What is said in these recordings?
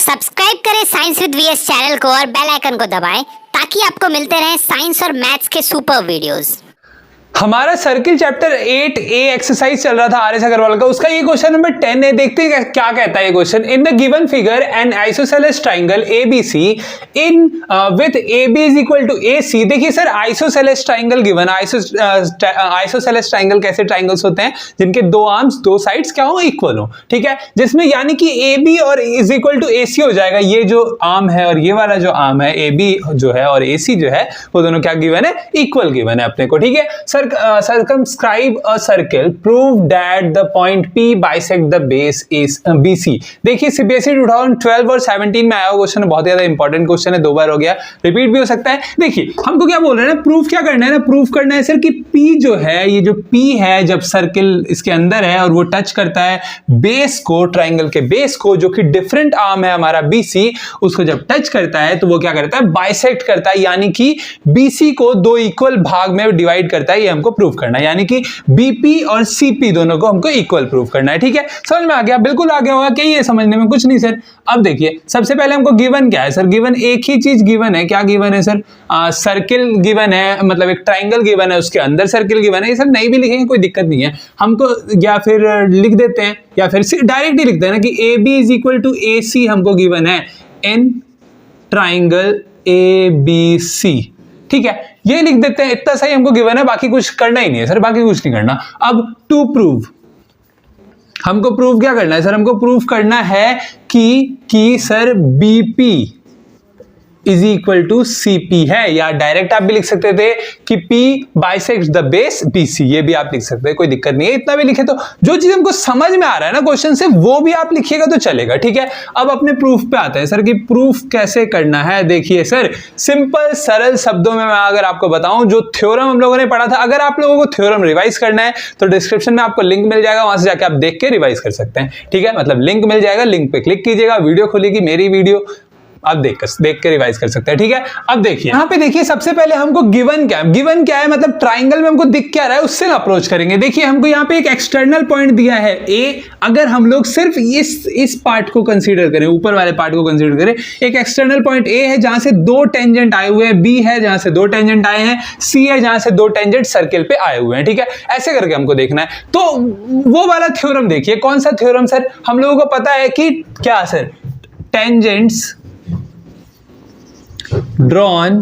Subscribe करें science with VS channel को और बेल आइकन को दबाएं ताकि आपको मिलते रहें साइंस और मैथ्स के सुपर वीडियोस। हमारा सर्किल चैप्टर 8A एक्सरसाइज चल रहा था आर एस अग्रवाल का। उसका ये क्वेश्चन नंबर 10 है। देखते हैं क्या कहता है ये question. In the given figure an isosceles triangle ABC in with AB is equal to AC। देखिए sir, isosceles triangle given. Isosceles triangle कैसे ट्राइंगल्स होते हैं जिनके दो आर्म्स दो साइड्स क्या हो, इक्वल हो, ठीक है, जिसमें यानी कि AB और इज इक्वल टू AC हो जाएगा। ये जो आर्म है और ये वाला जो आर्म है AB जो है और AC जो है वो दोनों क्या गिवन है, इक्वल गिवन है अपने को, ठीक है। Circumscribe a circle, prove that the point P bisect the base is BC। देखिए CBSE 2012 और 17 में आया क्वेश्चन, बहुत ज्यादा इंपॉर्टेंट क्वेश्चन है, दो बार हो गया, रिपीट भी हो सकता है। देखिए हमको क्या बोल रहे हैं ना, प्रूफ क्या करना है ना, प्रूफ करना है सर कि P जो है, ये जो P है जब सर्किल इसके अंदर है और वो टच करता है बेस को, ट्राइंगल के बेस को, जो कि डिफरेंट आर्म है हमारा BC, उसको जब टच करता है तो वो क्या करता है, बाइसेक्ट करता है, यानी कि BC को दो इक्वल भाग में डिवाइड करता है। ये हमको प्रूफ करना है, यानी कि BP और CP दोनों को हमको इक्वल प्रूफ करना है, ठीक है। समझ में आ गया? बिल्कुल आ गया होगा। क्या ये समझने में कुछ नहीं सर। अब देखिए सबसे पहले हमको गिवन क्या है सर, गिवन एक ही चीज गिवन है। क्या गिवन है सर? सर्किल गिवन है, मतलब एक ट्राइंगल गिवन है, उसके अंदर सर्किल गिवन है। ये सब नहीं भी लिखेंगे कोई दिक्कत नहीं है हमको, या फिर लिख देते हैं या फिर डायरेक्ट ही लिखते हैं ना कि AB is equal to AC हमको गिवन है इन ट्राइंगल ABC, ठीक है, ये लिख देते हैं। इतना सही हमको गिवन है, बाकी कुछ करना ही नहीं है सर, बाकी कुछ नहीं करना। अब टू प्रूव, हमको प्रूव क्या करना है सर? हमको प्रूव करना है कि sir BP is equal to CP है, या डायरेक्ट आप भी लिख सकते थे कि P bisects the base BC, ये भी आप लिख सकते हैं, कोई दिक्कत नहीं है। इतना भी लिखे तो जो चीज हमको समझ में आ रहा है ना क्वेश्चन से, वो भी आप लिखिएगा तो चलेगा, ठीक है। अब अपने प्रूफ पे आते हैं सर कि प्रूफ कैसे करना है। देखिए सर, सिंपल सरल शब्दों में मैं अगर आपको बताऊं, जो थ्योरम हम लोगों ने पढ़ा था, अगर आप लोगों को थ्योरम रिवाइज करना है तो डिस्क्रिप्शन में आपको लिंक मिल जाएगा, वहां से जाके आप देख के रिवाइज कर सकते हैं, ठीक है। मतलब लिंक मिल जाएगा, लिंक पे क्लिक कीजिएगा, वीडियो खुलेगी, मेरी वीडियो आप देख के रिवाइज कर सकते हैं, ठीक है। अब देखिए यहाँ पे, देखिए सबसे पहले हमको गिवन क्या है, मतलब ट्राइंगल में हमको दिख क्या रहा है उससे अप्रोच करेंगे। देखिए हमको यहाँ पे एक एक्सटर्नल पॉइंट दिया है A। अगर हम लोग सिर्फ इस पार्ट को कंसीडर करें, ऊपर वाले पार्ट को कंसीडर करें, एक एक्सटर्नल पॉइंट A है जहां से दो टेंजेंट आए हुए हैं, B है जहां से दो टेंजेंट आए हैं, C है जहां से दो टेंजेंट सर्किल पे आए हुए हैं, ठीक है। ऐसे करके हमको देखना है। तो वो वाला थ्योरम देखिए, कौन सा थ्योरम सर? हम लोगों को पता है कि क्या sir, tangents drawn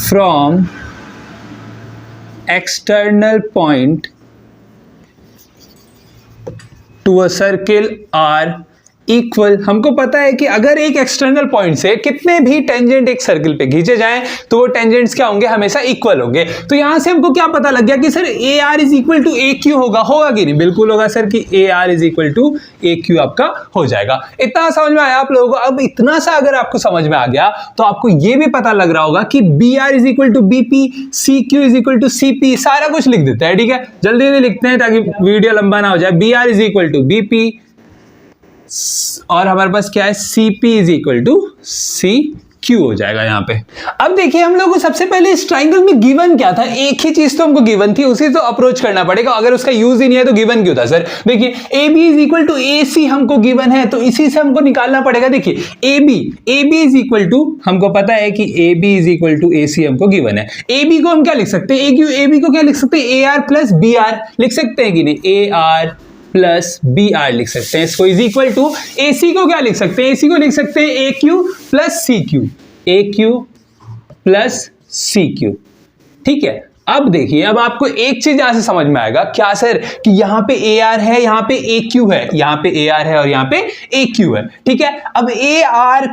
from external point to a circle are equal. हमको पता है कि अगर एक एक्सटर्नल पॉइंट से कितने भी टेंजेंट एक सर्किल पे खींचे जाएं तो वो टेंजेंट्स क्या होंगे, हमेशा इक्वल होंगे। तो यहां से हमको क्या पता लग गया कि sir AR is equal to AQ होगा कि नहीं? बिल्कुल होगा सर कि AR is equal to AQ आपका हो जाएगा। इतना समझ में आया आप लोगों को? अब इतना सा अगर आपको समझ में आ गया तो आपको ये भी पता लग रहा होगा कि BR is equal to BP, CQ is equal to CP, सारा कुछ लिख देता है, ठीक है। जल्दी से लिखते हैं ताकि वीडियो लंबा ना हो जाए। BR is equal to BP और हमारे पास क्या है, CP is equal to CQ हो जाएगा यहाँ पे। अब देखिए हम लोग को सबसे पहले इस ट्राइंगल में गिवन क्या था, एक ही चीज तो हमको गिवन थी, उसी तो अप्रोच करना पड़ेगा। अगर उसका यूज ही नहीं है तो गिवन क्यों था सर? देखिए AB is equal to AC हमको गिवन है, तो इसी से हमको निकालना पड़ेगा। देखिए AB इज इक्वल टू, हमको पता है कि AB is equal to AC हमको गिवन है। AB को हम क्या लिख सकते हैं, AB को क्या लिख सकते हैं, AR प्लस BR लिख सकते हैं कि नहीं? AR प्लस BR लिख सकते हैं इसको, इज इक्वल टू AC को क्या लिख सकते हैं, AC को लिख सकते हैं AQ plus CQ, AQ plus CQ, ठीक है। अब देखिए, अब आपको एक चीज यहां से समझ में आएगा, क्या सर, कि यहां पे AR है, यहां पे AQ है, यहां पे AR है और यहां पे AQ है, ठीक है। अब AR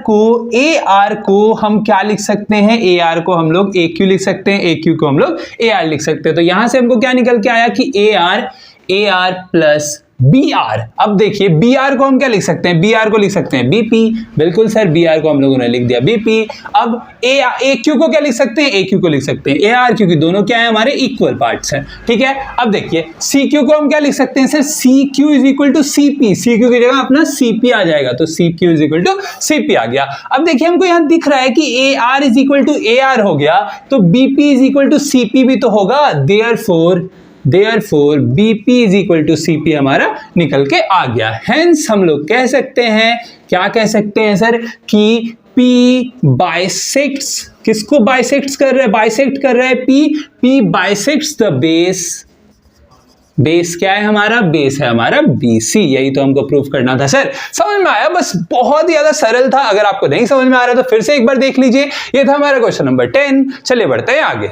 को हम क्या लिख सकते हैं, AR को हम लोग AQ लिख सकते हैं, AQ को हम लोग AR लिख सकते हैं। तो यहां से हमको क्या निकल के आया कि AR प्लस BR। अब देखिए BR को हम क्या लिख सकते हैं, BR को लिख सकते हैं BP, बिल्कुल सर, BR को हम लोगों ने लिख दिया BP। अब AQ को क्या लिख सकते हैं, AQ को लिख सकते हैं AR, क्योंकि दोनों क्या है, हमारे इक्वल पार्ट्स हैं, ठीक है। अब देखिए CQ को हम क्या लिख सकते हैं sir, CQ is equal to CP, CQ की जगह अपना CP आ जाएगा, तो CQ is equal to CP आ गया। अब देखिए हमको यहां दिख रहा है कि AR is equal to AR हो गया, तो BP is equal to CP भी तो होगा, therefore therefore BP is equal to CP हमारा निकल के आ गया। हेंस हम लोग कह सकते हैं, क्या कह सकते हैं सर, कि P बाइसेक्ट्स, किसको बाइसेक्ट्स कर रहा है, बाइसेक्ट कर रहा है P bisects the base. Base क्या है हमारा, बेस है हमारा BC। यही तो हमको प्रूफ करना था सर। समझ में आया, बस बहुत ही ज्यादा सरल था। अगर आपको नहीं समझ में आ रहा तो फिर से एक बार देख लीजिए। ये था हमारा क्वेश्चन नंबर 10। चलिए बढ़ते हैं आगे।